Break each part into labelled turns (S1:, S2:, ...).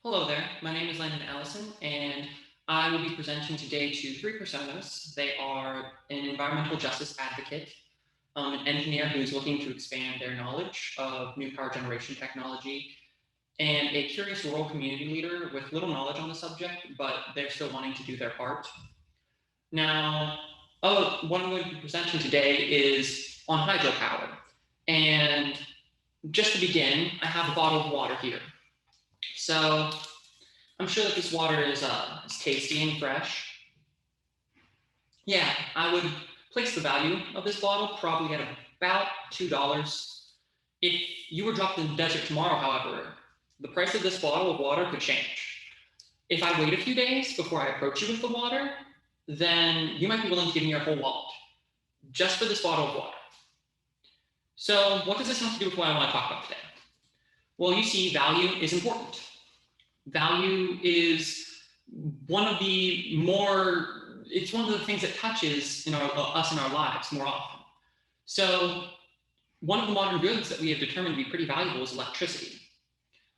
S1: Hello there, my name is Landon Allison, and I will be presenting today to three personas. They are an environmental justice advocate, an engineer who's looking to expand their knowledge of new power generation technology, and a curious rural community leader with little knowledge on the subject, but they're still wanting to do their part. Now, what I'm going to be presenting today is on hydropower. And just to begin, I have a bottle of water here. So I'm sure that this water is tasty and fresh. Yeah, I would place the value of this bottle probably at about $2. If you were dropped in the desert tomorrow, however, the price of this bottle of water could change. If I wait a few days before I approach you with the water, then you might be willing to give me your whole wallet just for this bottle of water. So what does this have to do with what I want to talk about today? Well, you see, value is important. Value is one of the it's one of the things that touches us in our lives more often. So one of the modern goods that we have determined to be pretty valuable is electricity.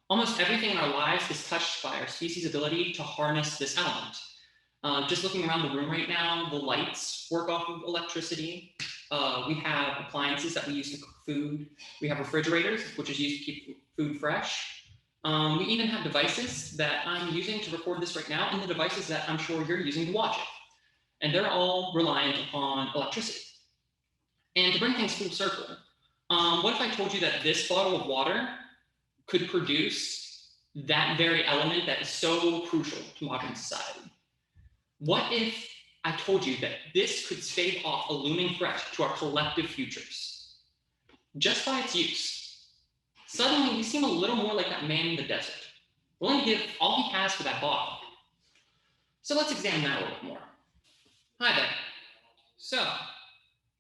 S1: Almost everything in our lives is touched by our species' ability to harness this element. Just looking around the room right now, the lights work off of electricity. We have appliances that we use to cook food. We have refrigerators, which is used to keep food fresh. We even have devices that I'm using to record this right now, and the devices that I'm sure you're using to watch it. And they're all reliant upon electricity. And to bring things full circle, what if I told you that this bottle of water could produce that very element that is so crucial to modern society? What if I told you that this could stave off a looming threat to our collective futures just by its use? Suddenly, we seem a little more like that man in the desert, willing to give all he has for that bottle. So let's examine that a little bit more. Hi there. So,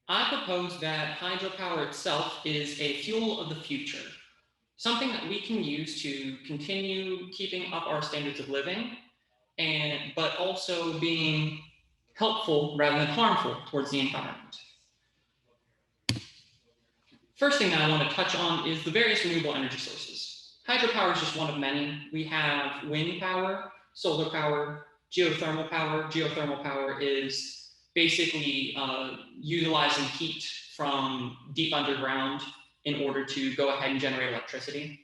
S1: I propose that hydropower itself is a fuel of the future, something that we can use to continue keeping up our standards of living, but also being helpful rather than harmful towards the environment. First thing that I want to touch on is the various renewable energy sources. Hydropower is just one of many. We have wind power, solar power, geothermal power. Geothermal power is basically utilizing heat from deep underground in order to go ahead and generate electricity.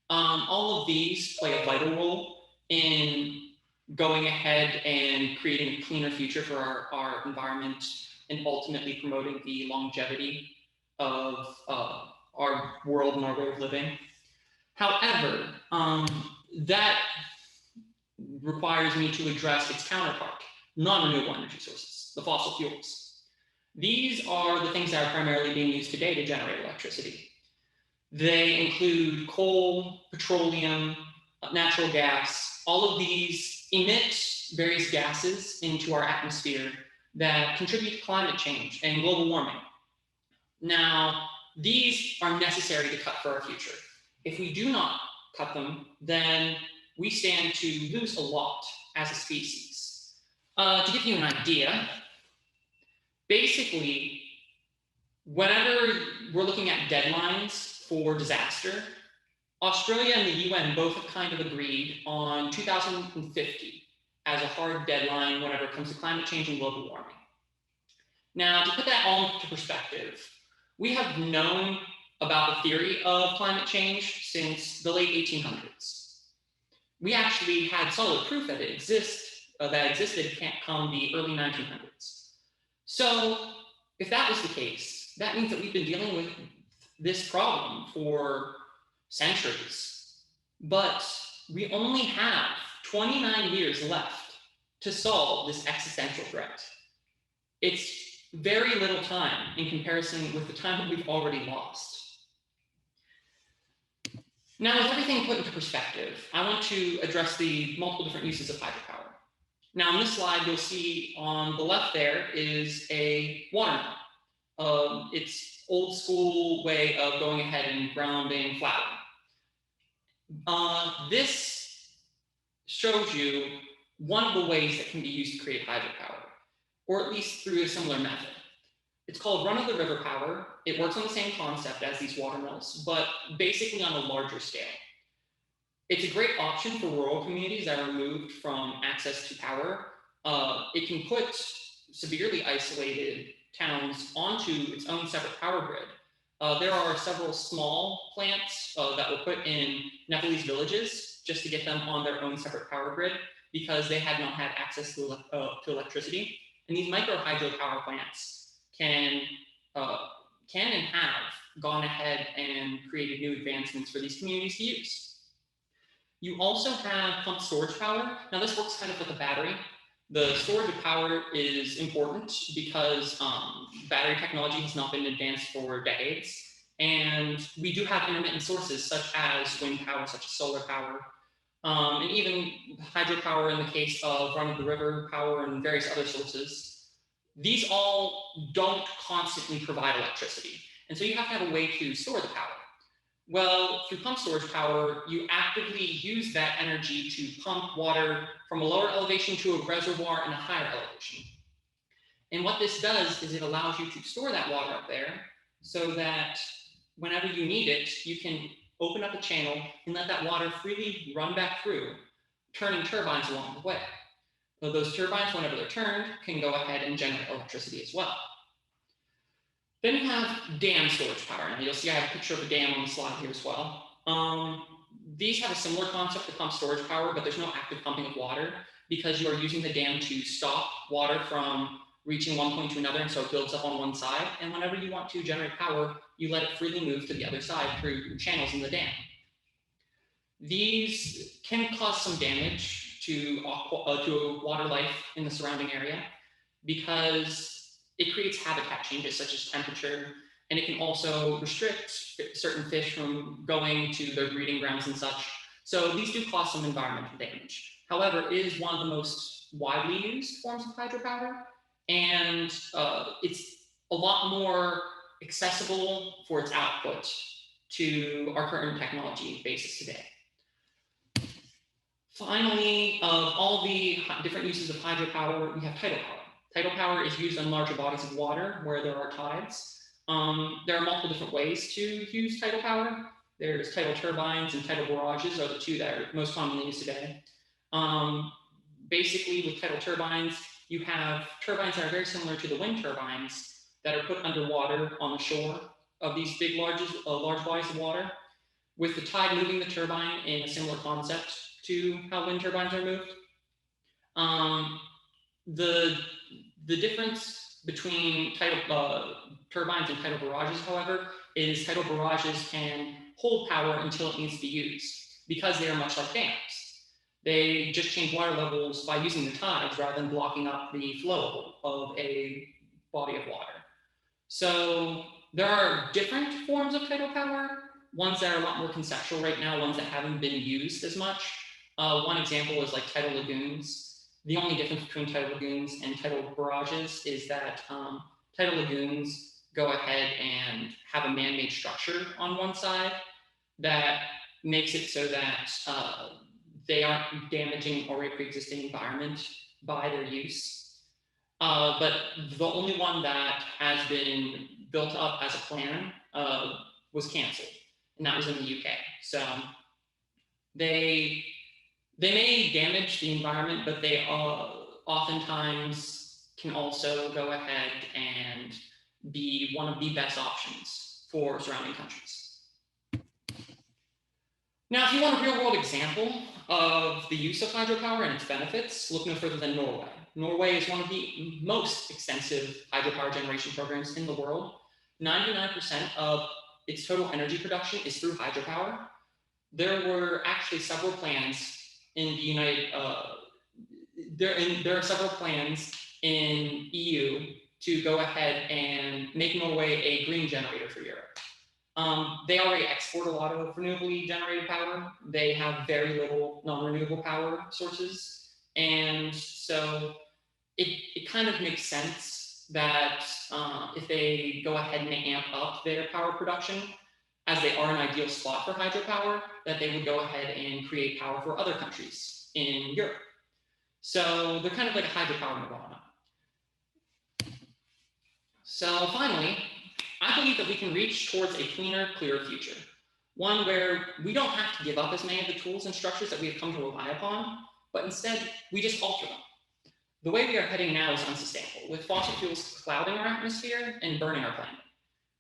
S1: All of these play a vital role in going ahead and creating a cleaner future for our environment and ultimately promoting the longevity of our world and our way of living. However, that requires me to address its counterpart, non-renewable energy sources, the fossil fuels. These are the things that are primarily being used today to generate electricity. They include coal, petroleum, natural gas. All of these emit various gases into our atmosphere that contribute to climate change and global warming. Now, these are necessary to cut for our future. If we do not cut them, then we stand to lose a lot as a species. To give you an idea, basically, whenever we're looking at deadlines for disaster, Australia and the UN both have kind of agreed on 2050 as a hard deadline whenever it comes to climate change and global warming. Now, to put that all into perspective, we have known about the theory of climate change since the late 1800s. We actually had solid proof that it existed come the early 1900s. So if that was the case, that means that we've been dealing with this problem for centuries. But we only have 29 years left to solve this existential threat. It's very little time in comparison with the time that we've already lost. Now, with everything put into perspective, I want to address the multiple different uses of hydropower. Now, on this slide, you'll see on the left there is a water mill. It's old school way of going ahead and grounding flour. This shows you one of the ways that can be used to create hydropower, or at least through a similar method. It's called run-of-the-river power. It works on the same concept as these water mills, but basically on a larger scale. It's a great option for rural communities that are removed from access to power. It can put severely isolated towns onto its own separate power grid. There are several small plants that were put in Nepalese villages just to get them on their own separate power grid because they had not had access to electricity. And these micro hydropower plants can and have gone ahead and created new advancements for these communities to use. You also have pumped storage power. Now this works kind of like a battery. The storage of power is important because battery technology has not been advanced for decades. And we do have intermittent sources such as wind power, such as solar power, and even hydropower in the case of run-of-the-river power and various other sources. These all don't constantly provide electricity. And so you have to have a way to store the power. Well, through pump storage power, you actively use that energy to pump water from a lower elevation to a reservoir in a higher elevation. And what this does is it allows you to store that water up there so that whenever you need it, you can open up a channel and let that water freely run back through, turning turbines along the way. So those turbines, whenever they're turned, can go ahead and generate electricity as well. Then you have dam storage power. Now you'll see I have a picture of a dam on the slide here as well. These have a similar concept to pump storage power, but there's no active pumping of water because you are using the dam to stop water from reaching one point to another, and so it builds up on one side. And whenever you want to generate power, you let it freely move to the other side through channels in the dam. These can cause some damage to water life in the surrounding area because it creates habitat changes such as temperature, and it can also restrict certain fish from going to their breeding grounds and such. So these do cause some environmental damage. However, it is one of the most widely used forms of hydropower, and it's a lot more accessible for its output to our current technology basis today. Finally, of all the different uses of hydropower, we have tidal power. Tidal power is used on larger bodies of water where there are tides. There are multiple different ways to use tidal power. There's tidal turbines and tidal barrages are the two that are most commonly used today. Basically, with tidal turbines, you have turbines that are very similar to the wind turbines that are put underwater on the shore of these big, large bodies of water, with the tide moving the turbine in a similar concept to how wind turbines are moved. The difference between tidal turbines and tidal barrages, however, is tidal barrages can hold power until it needs to be used because they are much like dams. They just change water levels by using the tides rather than blocking up the flow of a body of water. So there are different forms of tidal power, ones that are a lot more conceptual right now, ones that haven't been used as much. One example is like tidal lagoons. The only difference between tidal lagoons and tidal barrages is that tidal lagoons go ahead and have a man-made structure on one side that makes it so that they aren't damaging already pre-existing environment by their use. But the only one that has been built up as a plan was canceled, and that was in the UK. So they may damage the environment, but they oftentimes can also go ahead and be one of the best options for surrounding countries. Now, if you want a real-world example of the use of hydropower and its benefits, look no further than Norway. Norway is one of the most extensive hydropower generation programs in the world. 99% of its total energy production is through hydropower. There were actually several plans in the there are several plans in EU to go ahead and make Norway a green generator for Europe. They already export a lot of renewably generated power. They have very little non-renewable power sources. And so it kind of makes sense that if they go ahead and amp up their power production, as they are an ideal spot for hydropower, that they would go ahead and create power for other countries in Europe. So they're kind of like a hydropower nirvana. So finally, I believe that we can reach towards a cleaner, clearer future. one where we don't have to give up as many of the tools and structures that we have come to rely upon, but instead we just alter them. The way we are heading now is unsustainable, with fossil fuels clouding our atmosphere and burning our planet.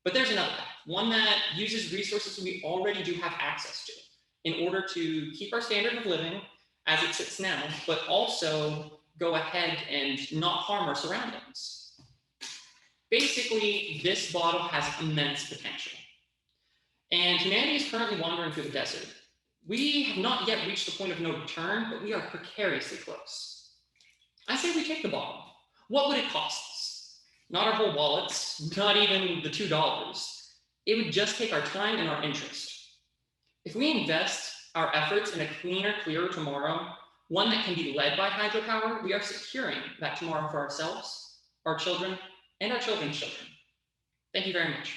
S1: But there's another path, one that uses resources we already do have access to in order to keep our standard of living as it sits now, but also go ahead and not harm our surroundings. Basically, this bottle has immense potential. And humanity is currently wandering through the desert. We have not yet reached the point of no return, but we are precariously close. I say we take the bottle. What would it cost us? Not our whole wallets, not even the $2. It would just take our time and our interest. If we invest our efforts in a cleaner, clearer tomorrow, one that can be led by hydropower, we are securing that tomorrow for ourselves, our children, and our children's children. Thank you very much.